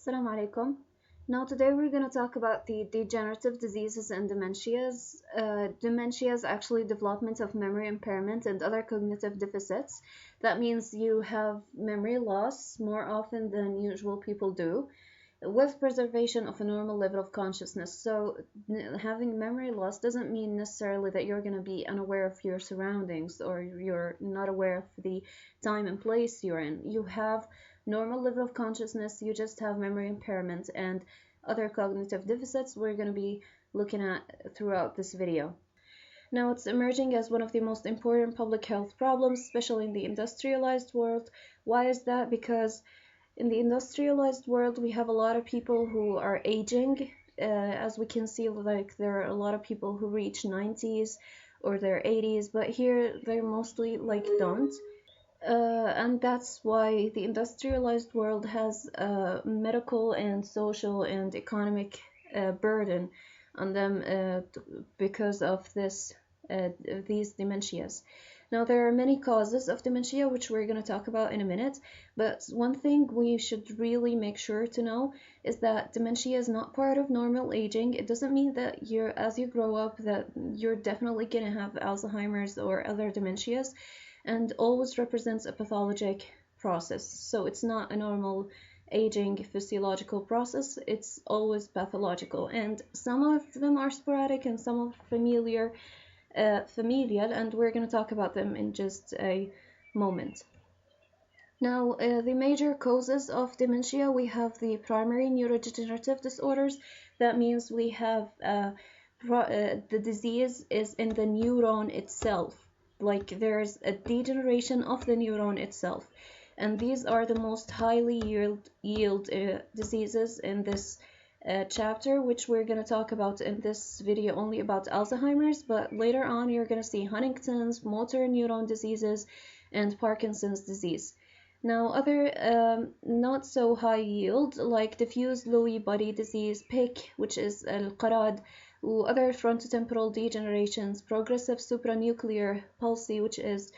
Assalamu alaikum. Now today we're going to talk about the degenerative diseases and dementias. Dementia is actually development of memory impairment and other cognitive deficits. That means you have memory loss more often than usual people do, with preservation of a normal level of consciousness. So having memory loss doesn't mean necessarily that you're going to be unaware of your surroundings or you're not aware of the time and place you're in. You have normal level of consciousness, you just have memory impairment and other cognitive deficits we're going to be looking at throughout this video. Now, it's emerging as one of the most important public health problems, especially in the industrialized world. Why is that? Because in the industrialized world, we have a lot of people who are aging. As we can see, like there are a lot of people who reach 90s or their 80s, but here they're mostly like don't. And that's why the industrialized world has a medical and social and economic burden on them because of these dementias. Now, there are many causes of dementia, which we're going to talk about in a minute, but one thing we should really make sure to know is that dementia is not part of normal aging. It doesn't mean that as you grow up that you're definitely going to have Alzheimer's or other dementias, and always represents a pathologic process. So it's not a normal aging physiological process, it's always pathological. And some of them are sporadic and some are familial, and we're going to talk about them in just a moment. Now, the major causes of dementia, we have the primary neurodegenerative disorders. That means we have the disease is in the neuron itself. Like there's a degeneration of the neuron itself, and these are the most highly yield diseases in this chapter, which we're going to talk about in this video only about Alzheimer's, but later on you're going to see Huntington's, motor neuron diseases, and Parkinson's disease. Now, other not so high yield, like diffuse Lewy body disease, PIC, which is al-Qarad, other frontotemporal degenerations, progressive supranuclear palsy, which is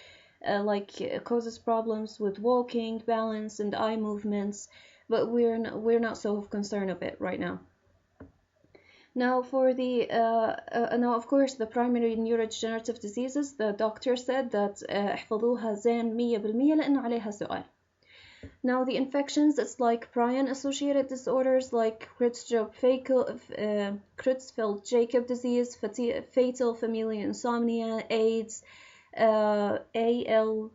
causes problems with walking, balance, and eye movements, but we're not so concerned of it right now. Now, for the now of course the primary neurodegenerative diseases, the doctor said that احفظوها زين 100% لأنه عليها سؤال. Now, the infections, it's like prion-associated disorders like Creutzfeldt-Jakob disease, fatal familial insomnia, AIDS, PNL,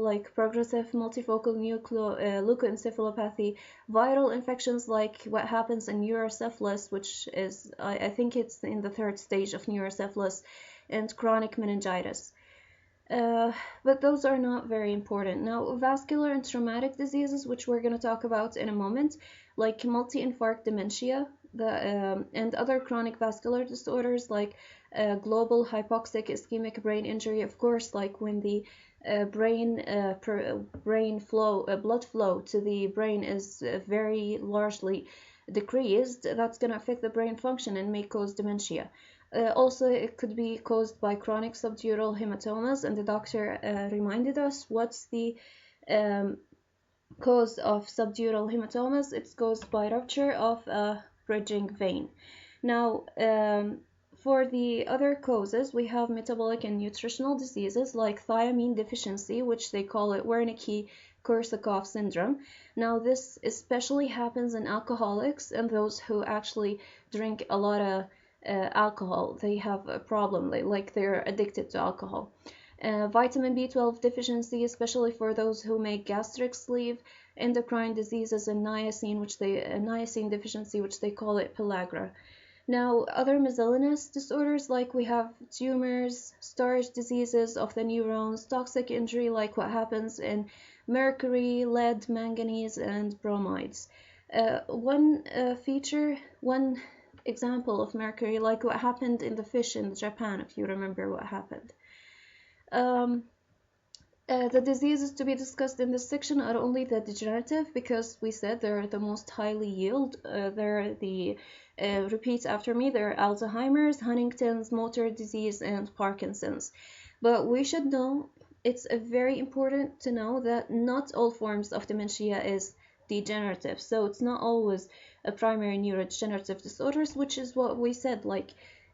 like progressive multifocal leukoencephalopathy, viral infections like what happens in neurocephalus, which is, I think it's in the third stage of neurocephalus, and chronic meningitis. But those are not very important. Now, vascular and traumatic diseases, which we're going to talk about in a moment, like multi-infarct dementia, and other chronic vascular disorders like global hypoxic ischemic brain injury, of course, like when the blood flow to the brain is very largely decreased, that's going to affect the brain function and may cause dementia. Also, it could be caused by chronic subdural hematomas, and the doctor reminded us what's the cause of subdural hematomas. It's caused by rupture of a bridging vein. Now, for the other causes, we have metabolic and nutritional diseases like thiamine deficiency, which they call it Wernicke-Korsakoff syndrome. Now, this especially happens in alcoholics and those who actually drink a lot of alcohol. They have a problem, like they're addicted to alcohol. Vitamin B12 deficiency, especially for those who make gastric sleeve, endocrine diseases, and niacin deficiency, which they call it pellagra. Now, other miscellaneous disorders, like we have tumors, storage diseases of the neurons, toxic injury, like what happens in mercury, lead, manganese, and bromides. One example of mercury, like what happened in the fish in Japan, if you remember what happened. The diseases to be discussed in this section are only the degenerative, because we said they're the most highly yield. They're the, repeat after me, they're Alzheimer's, Huntington's, motor disease, and Parkinson's. But we should know, it's very important to know that not all forms of dementia is degenerative. So it's not always a primary neurodegenerative disorders, which is what we said like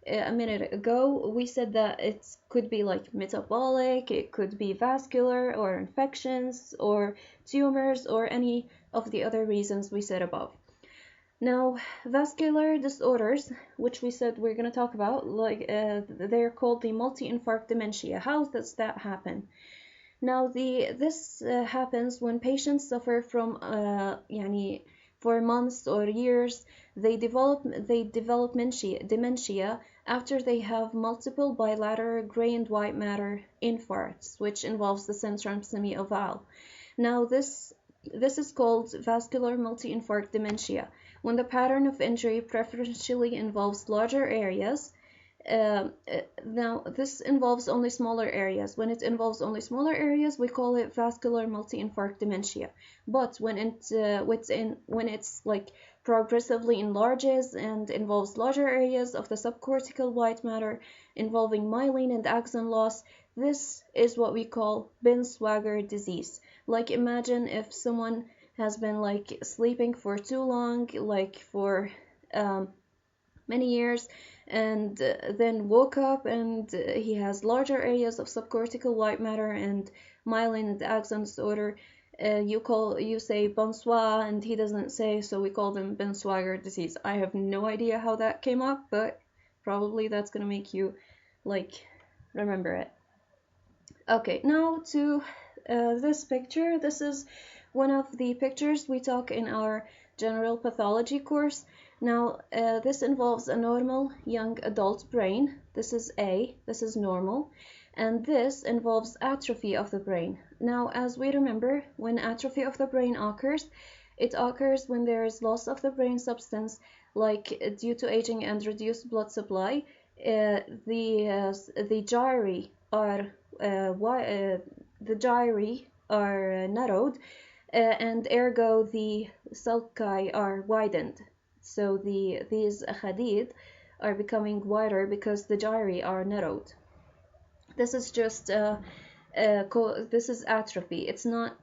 a minute ago. We said that it could be like metabolic, it could be vascular or infections or tumors or any of the other reasons we said above. Now, vascular disorders, which we said we're going to talk about, like they're called the multi-infarct dementia. How does that happen? Now, this happens when patients suffer from for months or years. They develop dementia after they have multiple bilateral gray and white matter infarcts, which involves the centrum semi-ovale. Now, this is called vascular multi-infarct dementia when the pattern of injury preferentially involves larger areas. Now, this involves only smaller areas. When it involves only smaller areas, we call it vascular multi-infarct dementia. But when it's like progressively enlarges and involves larger areas of the subcortical white matter involving myelin and axon loss, this is what we call Binswanger disease. Like, imagine if someone has been like sleeping for too long, like for many years, and then woke up and he has larger areas of subcortical white matter and myelin and axon disorder. You say bonsoir and he doesn't say, so we call them Binswanger disease. I have no idea how that came up, but probably that's gonna make you like remember it. Okay, now to this picture. This is one of the pictures we talk in our general pathology course. Now, this involves a normal young adult brain. This is A, this is normal, and this involves atrophy of the brain. Now, as we remember, when atrophy of the brain occurs, it occurs when there is loss of the brain substance, like due to aging and reduced blood supply. The gyri are narrowed, and ergo the sulci are widened. So these hadid are becoming wider because the gyri are narrowed. This is just this is atrophy. It's not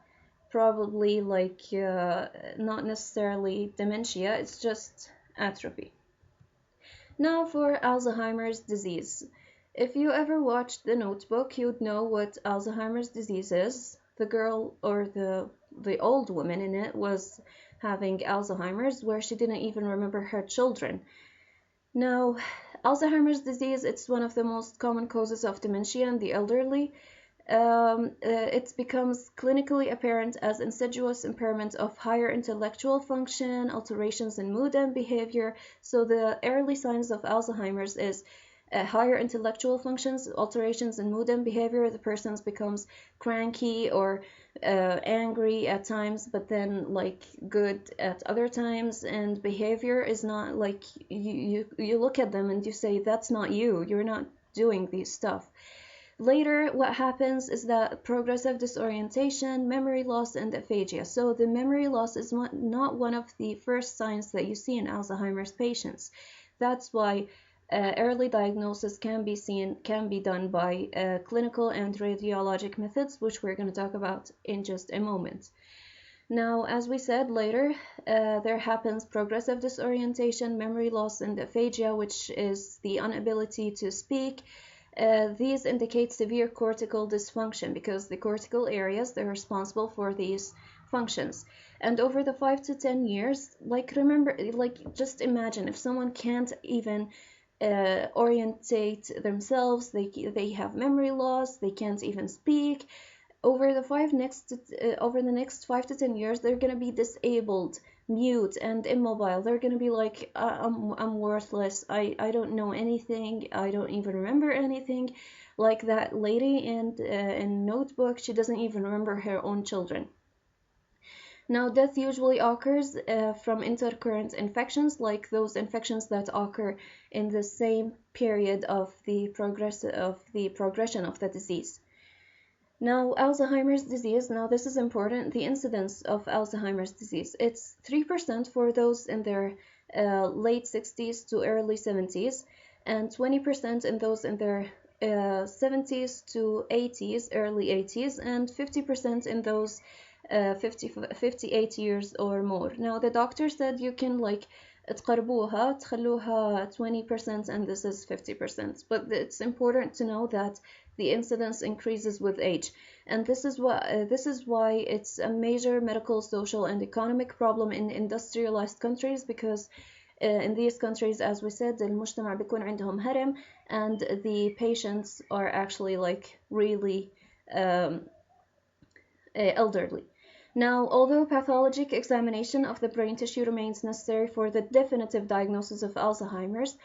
probably like not necessarily dementia. It's just atrophy. Now for Alzheimer's disease. If you ever watched The Notebook, you'd know what Alzheimer's disease is. The girl or the old woman in it was having Alzheimer's, where she didn't even remember her children. Now, Alzheimer's disease, it's one of the most common causes of dementia in the elderly. It becomes clinically apparent as insidious impairment of higher intellectual function, alterations in mood and behavior. So the early signs of Alzheimer's is higher intellectual functions, alterations in mood and behavior. The person becomes cranky or angry at times, but then like good at other times, and behavior is not like you look at them and you say, that's not you, you're not doing these stuff. Later, what happens is that progressive disorientation, memory loss, and aphasia. So the memory loss is not one of the first signs that you see in Alzheimer's patients. That's why early diagnosis can be done by clinical and radiologic methods, which we're going to talk about in just a moment. Now, as we said later, there happens progressive disorientation, memory loss, and aphasia, which is the inability to speak. These indicate severe cortical dysfunction because the cortical areas, they're responsible for these functions. And over the 5 to 10 years, just imagine if someone can't even orientate themselves, they have memory loss, they can't even speak. Over the next 5 to 10 years, they're going to be disabled, mute, and immobile. They're going to be like, I'm worthless. I don't know anything. I don't even remember anything. Like that lady in Notebook, she doesn't even remember her own children. Now, death usually occurs from intercurrent infections, like those infections that occur in the same period of the progression of the disease. Now, Alzheimer's disease, now this is important, the incidence of Alzheimer's disease. It's 3% for those in their late 60s to early 70s, and 20% in those in their 70s to 80s, early 80s, and 50% in those 58 years or more. Now the doctor said you can like تقربوها تخلوها 20% and this is 50%, but it's important to know that the incidence increases with age, and this is why it's a major medical, social, and economic problem in industrialized countries, because in these countries, as we said, المجتمع بيكون عندهم هرم, and the patients are actually like really elderly. Now, although pathologic examination of the brain tissue remains necessary for the definitive diagnosis of Alzheimer's,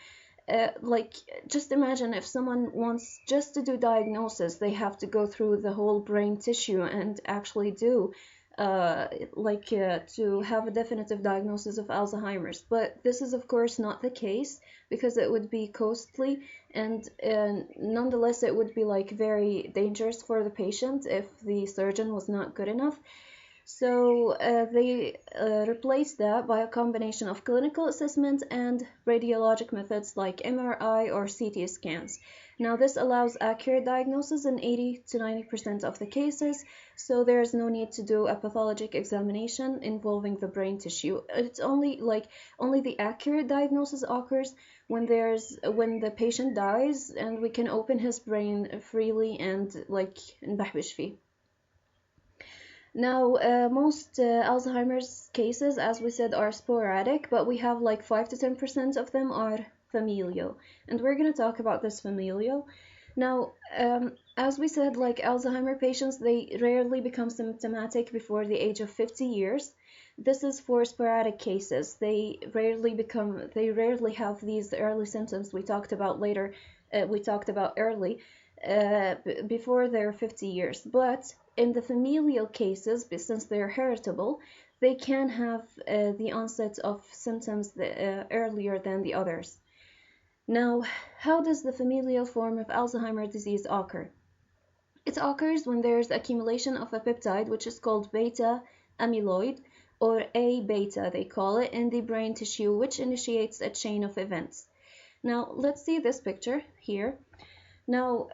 like just imagine if someone wants just to do diagnosis, they have to go through the whole brain tissue and actually do to have a definitive diagnosis of Alzheimer's. But this is of course not the case, because it would be costly, and nonetheless it would be like very dangerous for the patient if the surgeon was not good enough. So they replaced that by a combination of clinical assessment and radiologic methods like MRI or CT scans. Now this allows accurate diagnosis in 80 to 90% of the cases, so there's no need to do a pathologic examination involving the brain tissue. It's only the accurate diagnosis occurs when the patient dies and we can open his brain freely and like نبحبش فيه. Now, most Alzheimer's cases, as we said, are sporadic, but we have like 5 to 10% of them are familial, and we're going to talk about this familial. Now, as we said, like Alzheimer patients, they rarely become symptomatic before the age of 50 years. This is for sporadic cases. They rarely have these early symptoms we talked about early before they're 50 years. But in the familial cases, since they're heritable, they can have the onset of symptoms earlier than the others. Now, how does the familial form of Alzheimer's disease occur? It occurs when there's accumulation of a peptide, which is called beta amyloid, or A-beta they call it, in the brain tissue, which initiates a chain of events. Now, let's see this picture here. Now,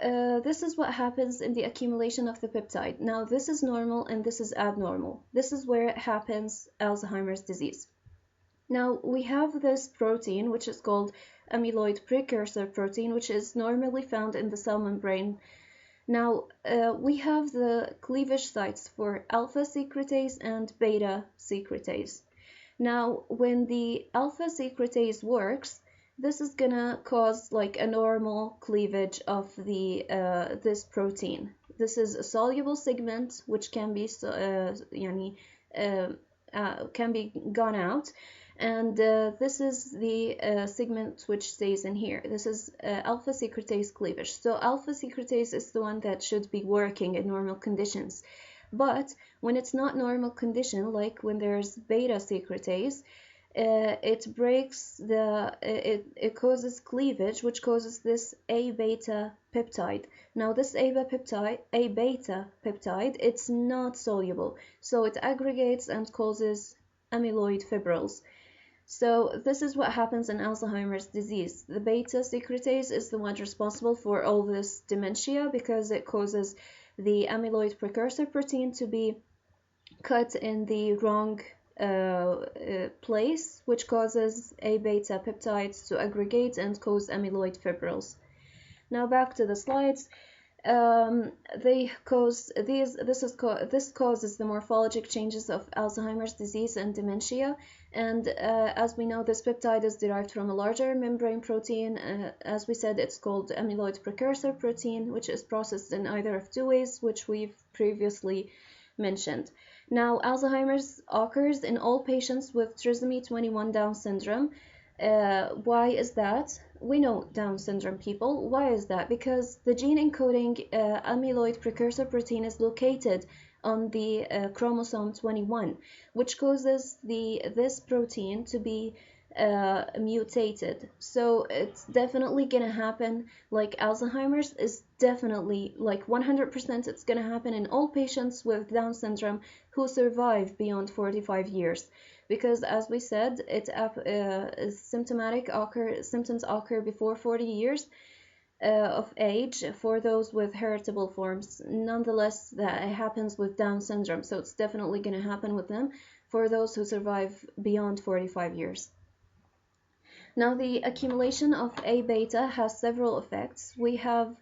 this is what happens in the accumulation of the peptide. Now, this is normal and this is abnormal. This is where it happens, Alzheimer's disease. Now, we have this protein, which is called amyloid precursor protein, which is normally found in the cell membrane. Now, we have the cleavage sites for alpha secretase and beta secretase. Now, when the alpha secretase works, this is gonna cause like a normal cleavage of the this protein. This is a soluble segment which can be gone out, and this is the segment which stays in here. This is alpha secretase cleavage. So alpha secretase is the one that should be working in normal conditions, but when it's not normal condition, like when there's beta secretase, it breaks it causes cleavage, which causes this A-beta peptide. Now this A-beta peptide, it's not soluble, so it aggregates and causes amyloid fibrils. So this is what happens in Alzheimer's disease. The beta secretase is the one responsible for all this dementia, because it causes the amyloid precursor protein to be cut in the wrong place, which causes A-beta peptides to aggregate and cause amyloid fibrils. Now back to the slides. This causes the morphologic changes of Alzheimer's disease and dementia, and as we know, this peptide is derived from a larger membrane protein. As we said, it's called amyloid precursor protein, which is processed in either of two ways, which we've previously mentioned. Now, Alzheimer's occurs in all patients with trisomy 21 Down syndrome. Why is that? We know Down syndrome people. Why is that? Because the gene encoding amyloid precursor protein is located on the chromosome 21, which causes this protein to be mutated. So it's definitely gonna happen, like Alzheimer's is definitely like 100%, it's gonna happen in all patients with Down syndrome who survive beyond 45 years. Because as we said, symptoms occur before 40 years, of age for those with heritable forms. Nonetheless, that happens with Down syndrome, so it's definitely going to happen with them for those who survive beyond 45 years. Now, the accumulation of A beta has several effects. We have,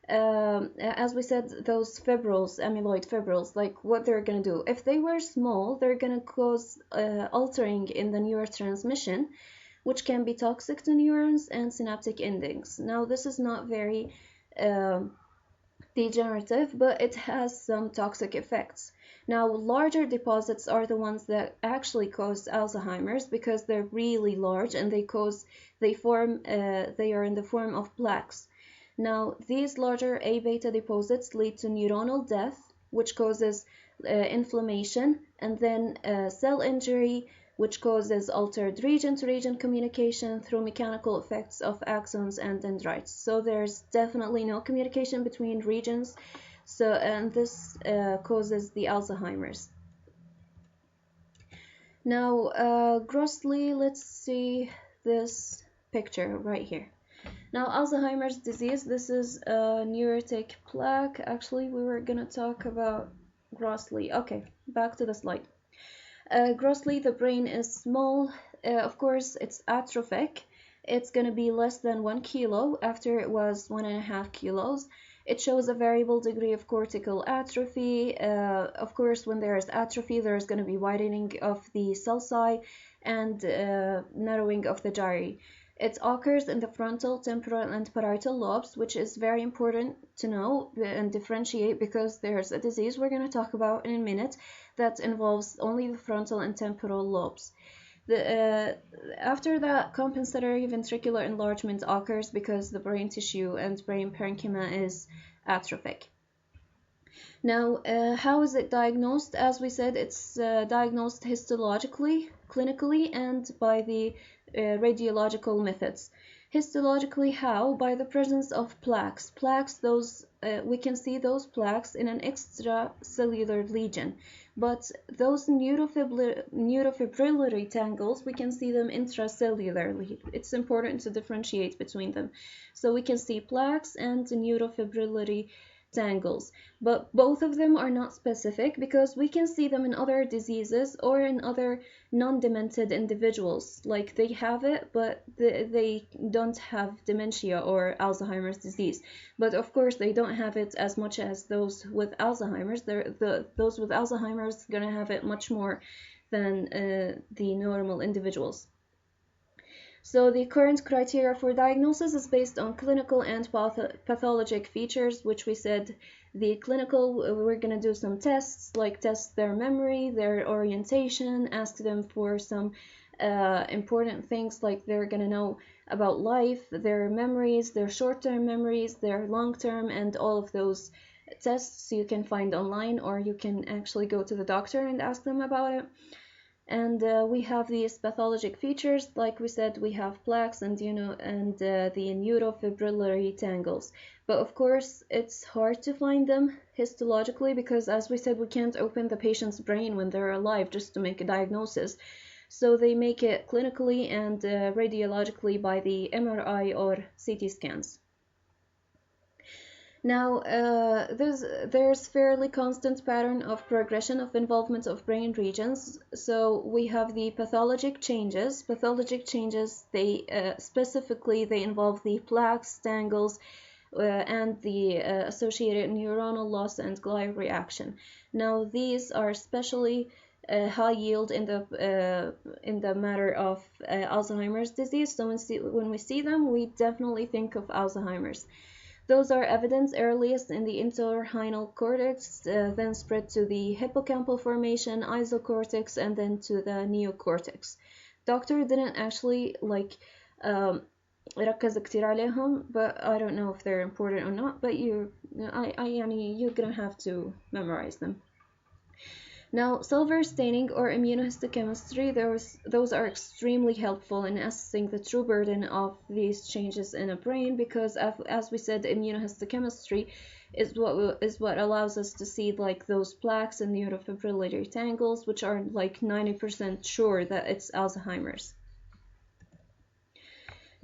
as we said, those fibrils, amyloid fibrils, like what they're going to do. If they were small, they're going to cause altering in the neurotransmission, which can be toxic to neurons and synaptic endings. Now, this is not very degenerative, but it has some toxic effects. Now, larger deposits are the ones that actually cause Alzheimer's because they're really large and they are in the form of plaques. Now, these larger A beta deposits lead to neuronal death, which causes inflammation, and then cell injury, which causes altered region-to-region communication through mechanical effects of axons and dendrites. So there's definitely no communication between regions, and this causes the Alzheimer's. Now, grossly, let's see this picture right here. Now, Alzheimer's disease, this is a neurotic plaque. Actually, we were gonna talk about grossly. Okay, back to the slide. Grossly, the brain is small. Of course, it's atrophic. It's going to be less than 1 kilo after it was 1.5 kilos. It shows a variable degree of cortical atrophy. Of course, when there is atrophy, there is going to be widening of the sulci and narrowing of the gyri. It occurs in the frontal, temporal, and parietal lobes, which is very important to know and differentiate because there's a disease we're going to talk about in a minute that involves only the frontal and temporal lobes. After that, compensatory ventricular enlargement occurs because the brain tissue and brain parenchyma is atrophic. Now, how is it diagnosed? As we said, it's diagnosed histologically, clinically, and by the radiological methods. Histologically, how? By the presence of plaques. Plaques, we can see those plaques in an extracellular lesion, but those neurofibrillary tangles, we can see them intracellularly. It's important to differentiate between them. So we can see plaques and neurofibrillary tangles, but both of them are not specific because we can see them in other diseases or in other non-demented individuals, like they have it but they don't have dementia or Alzheimer's disease, but of course they don't have it as much as those with Alzheimer's. Those with Alzheimer's are going to have it much more than the normal individuals. So the current criteria for diagnosis is based on clinical and pathologic features, which we said the clinical, we're going to do some tests, like test their memory, their orientation, ask them for some important things like they're going to know about life, their memories, their short-term memories, their long-term, and all of those tests you can find online, or you can actually go to the doctor and ask them about it. And we have these pathologic features, like we said, we have plaques and the neurofibrillary tangles. But of course, it's hard to find them histologically because, as we said, we can't open the patient's brain when they're alive just to make a diagnosis. So they make it clinically and radiologically by the MRI or CT scans. Now, there's fairly constant pattern of progression of involvement of brain regions. So we have the pathologic changes. Pathologic changes, they specifically they involve the plaques, tangles, and the associated neuronal loss and glial reaction. Now, these are especially high yield in the matter of Alzheimer's disease. So when we see them, we definitely think of Alzheimer's. Those are evident earliest in the entorhinal cortex, then spread to the hippocampal formation, isocortex, and then to the neocortex. Doctor didn't actually ركز كتير عليهم, but I don't know if they're important or not, but you're gonna have to memorize them. Now, silver staining or immunohistochemistry, those are extremely helpful in assessing the true burden of these changes in a brain because, as we said, immunohistochemistry is what allows us to see like those plaques and neurofibrillary tangles, which are like 90% sure that it's Alzheimer's.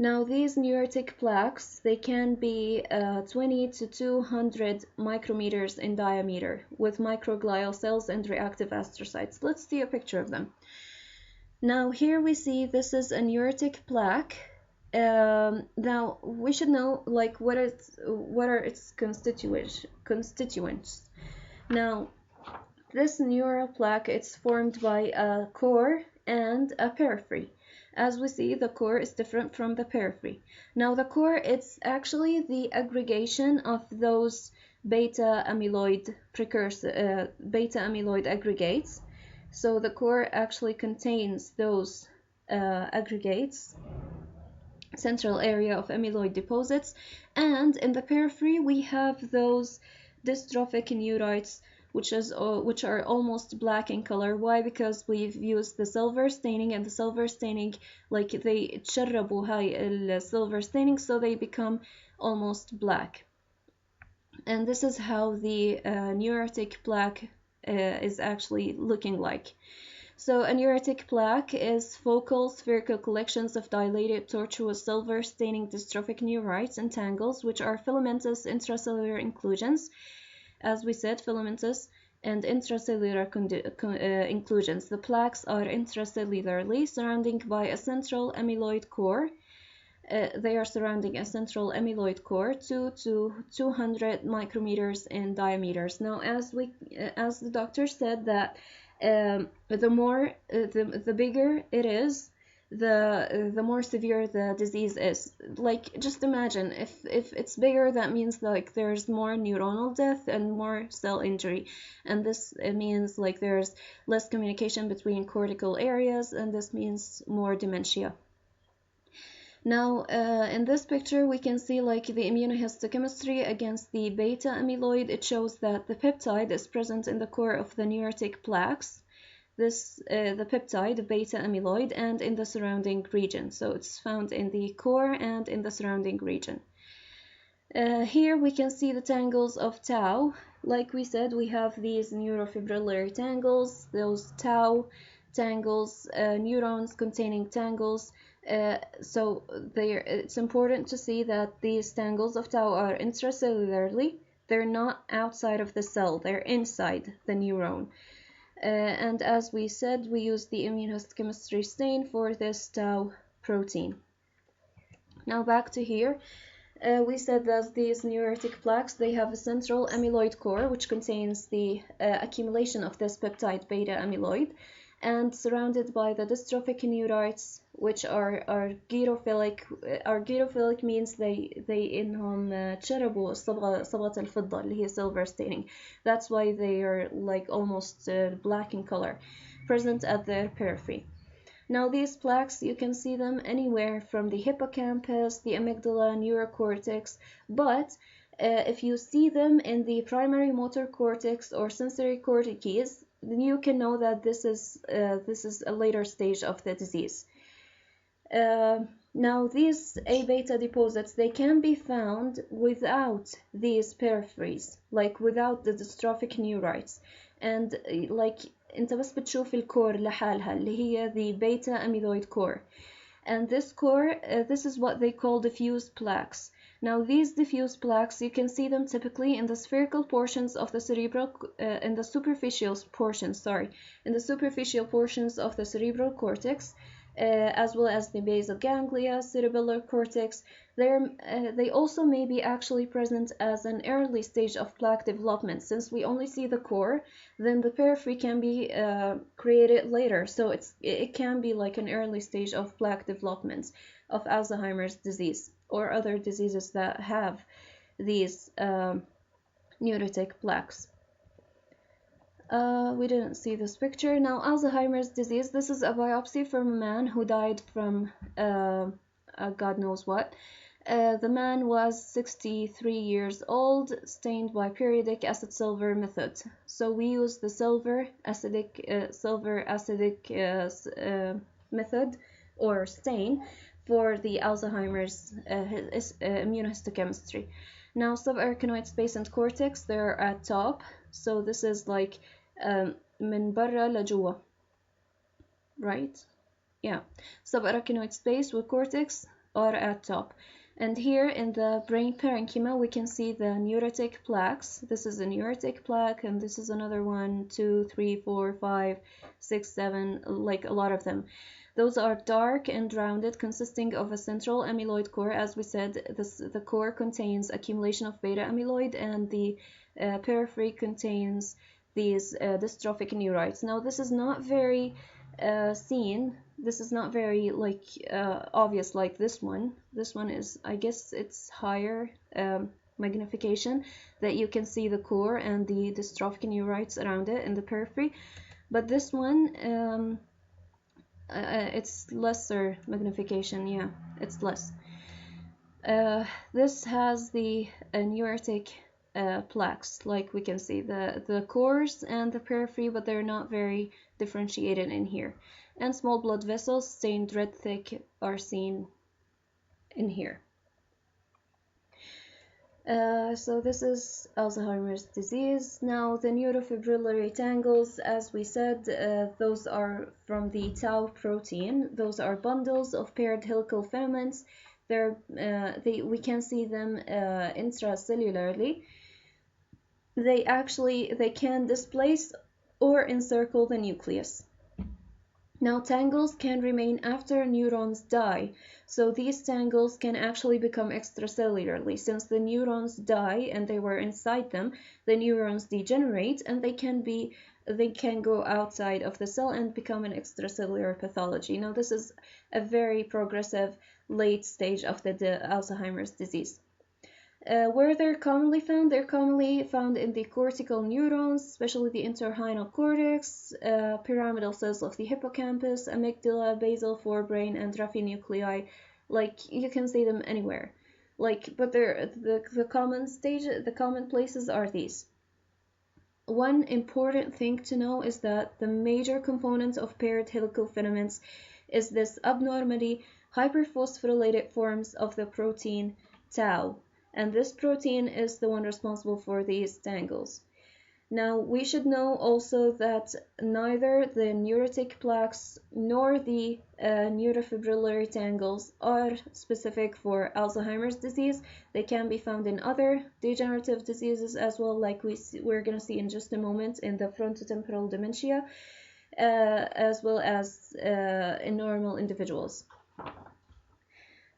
Now these neuritic plaques, they can be 20 to 200 micrometers in diameter with microglial cells and reactive astrocytes. Let's see a picture of them. Now here we see this is a neuritic plaque. Now we should know like what are its constituents. Now this neural plaque, it's formed by a core and a periphery. As we see, the core is different from the periphery. Now the core, it's actually the aggregation of those beta amyloid beta amyloid aggregates. So the core actually contains those aggregates, central area of amyloid deposits, and in the periphery we have those dystrophic neurites which are almost black in color. Why? Because we've used the silver staining, and the silver staining, like they تشربوا هاي silver staining, so they become almost black. And this is how the neuritic plaque is actually looking like. So a neuritic plaque is focal spherical collections of dilated tortuous silver staining dystrophic neurites and tangles, which are filamentous intracellular inclusions. As we said, filamentous and intracellular inclusions. The plaques are intracellularly surrounding by a central amyloid core. They are surrounding a central amyloid core 2 to 200 micrometers in diameters. Now, as the doctor said that the bigger it is, the more severe the disease is. Like, just imagine if it's bigger, that means like there's more neuronal death and more cell injury, and this means like there's less communication between cortical areas, and this means more dementia. Now, in this picture, we can see like the immunohistochemistry against the beta amyloid. It shows that the peptide is present in the core of the neuritic plaques. The peptide, beta amyloid, and in the surrounding region. So it's found in the core and in the surrounding region. Here we can see the tangles of tau. Like we said, we have these neurofibrillary tangles, those tau tangles, neurons containing tangles. So it's important to see that these tangles of tau are intracellularly. They're not outside of the cell, they're inside the neuron. And as we said, we use the immunohistochemistry stain for this tau protein. Now back to here. We said that these neuritic plaques, they have a central amyloid core which contains the accumulation of this peptide beta amyloid, and surrounded by the dystrophic neurites, which are gyrophilic. Gyrophilic means they إنهم شربوا صبغة الفضة اللي هي silver staining. That's why they are like almost black in color, present at the periphery. Now these plaques, you can see them anywhere from the hippocampus, the amygdala, neurocortex, but if you see them in the primary motor cortex or sensory cortices, then you can know that this is a later stage of the disease. Now these A-beta deposits, they can be found without these peripheries, like without the dystrophic neurites, and like انت بس بتشوف الكور لحالها اللي هي the beta amyloid core, and this core, this is what they call diffuse plaques. Now these diffuse plaques, you can see them typically in the spherical portions of the cerebral, in the superficial portions of the cerebral cortex, as well as the basal ganglia, cerebellar cortex. They also may be actually present as an early stage of plaque development. Since we only see the core, then the periphery can be created later. So it can be like an early stage of plaque development of Alzheimer's disease or other diseases that have these neuritic plaques. We didn't see this picture. Now, Alzheimer's disease, this is a biopsy from a man who died from God knows what. The man was 63 years old, stained by periodic acid silver method. So we use the silver acidic method or stain for the Alzheimer's immunohistochemistry. Now, subarachnoid space and cortex, they're at top. So this is like من برا لجوا, right? Yeah. Subarachnoid space with cortex, are at top. And here in the brain parenchyma, we can see the neurotic plaques. This is a neurotic plaque, and this is another one, 2, 3, 4, 5, 6, 7, like a lot of them. Those are dark and rounded, consisting of a central amyloid core. As we said, the core contains accumulation of beta amyloid, and the periphery contains these dystrophic neurites. Now, this is not very seen. This is not very like obvious like this one. This one is, I guess it's higher magnification, that you can see the core and the dystrophic neurites around it in the periphery. But this one, it's lesser magnification. Yeah, it's less. This has the neurotic plaques, like we can see the cores and the periphery, but they're not very differentiated in here. And small blood vessels stained red thick are seen in here. So this is Alzheimer's disease. Now the neurofibrillary tangles, as we said, those are from the tau protein. Those are bundles of paired helical filaments. We can see them intracellularly. They can displace or encircle the nucleus. Now tangles can remain after neurons die, so these tangles can actually become extracellularly. Since the neurons die and they were inside them, the neurons degenerate and they can go outside of the cell and become an extracellular pathology. Now this is a very progressive late stage of the Alzheimer's disease. Where they're commonly found? They're commonly found in the cortical neurons, especially the entorhinal cortex, pyramidal cells of the hippocampus, amygdala, basal forebrain, and Raphi nuclei. Like, you can see them anywhere. Like, but the common places are these. One important thing to know is that the major component of paired helical filaments is this abnormally hyperphosphorylated forms of the protein tau, and this protein is the one responsible for these tangles. Now, we should know also that neither the neurotic plaques nor the neurofibrillary tangles are specific for Alzheimer's disease. They can be found in other degenerative diseases as well, like we're going to see in just a moment in the frontotemporal dementia, as well as in normal individuals.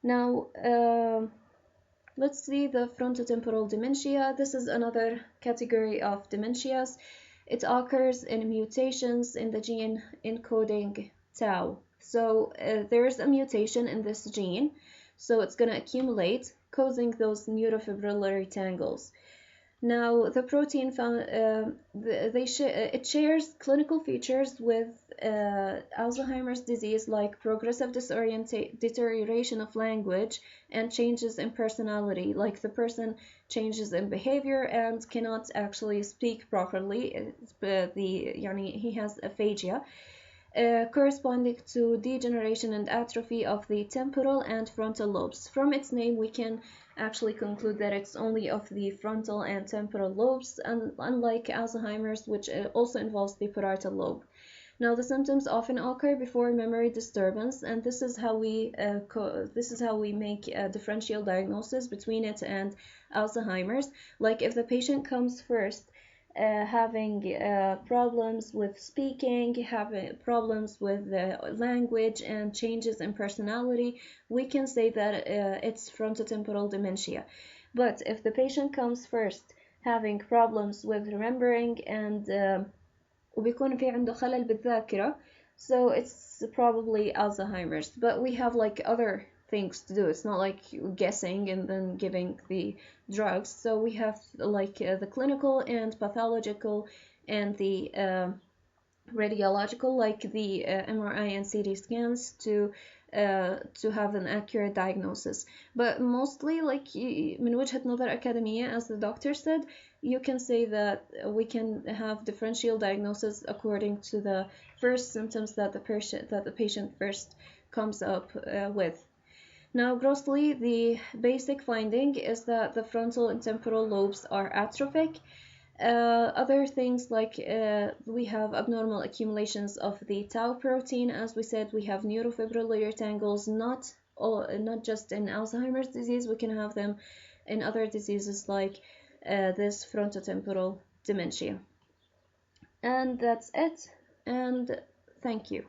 Now, let's see the frontotemporal dementia. This is another category of dementias. It occurs in mutations in the gene encoding tau. So there's a mutation in this gene, so it's going to accumulate, causing those neurofibrillary tangles. Now, the protein found it shares clinical features with Alzheimer's disease, like progressive deterioration of language and changes in personality, like the person changes in behavior and cannot actually speak properly. He has aphasia. Corresponding to degeneration and atrophy of the temporal and frontal lobes. From its name, we can actually conclude that it's only of the frontal and temporal lobes, unlike Alzheimer's, which also involves the parietal lobe. Now, the symptoms often occur before memory disturbance, and this is how we make a differential diagnosis between it and Alzheimer's. Like, if the patient comes first having problems with speaking, having problems with language and changes in personality, we can say that it's frontotemporal dementia. But if the patient comes first having problems with remembering and وبيكون في عنده خلل بالذاكرة, so it's probably Alzheimer's. But we have like other things to do. It's not like guessing and then giving the drugs. So we have like the clinical and pathological and the radiological, like the MRI and CT scans to have an accurate diagnosis. But mostly, like من وجهة نظر أكاديمية, as the doctor said, you can say that we can have differential diagnosis according to the first symptoms that the patient first comes up with. Now, grossly, the basic finding is that the frontal and temporal lobes are atrophic. Other things like we have abnormal accumulations of the tau protein. As we said, we have neurofibrillary tangles. Not not just in Alzheimer's disease, we can have them in other diseases like this frontotemporal dementia. And that's it, and thank you.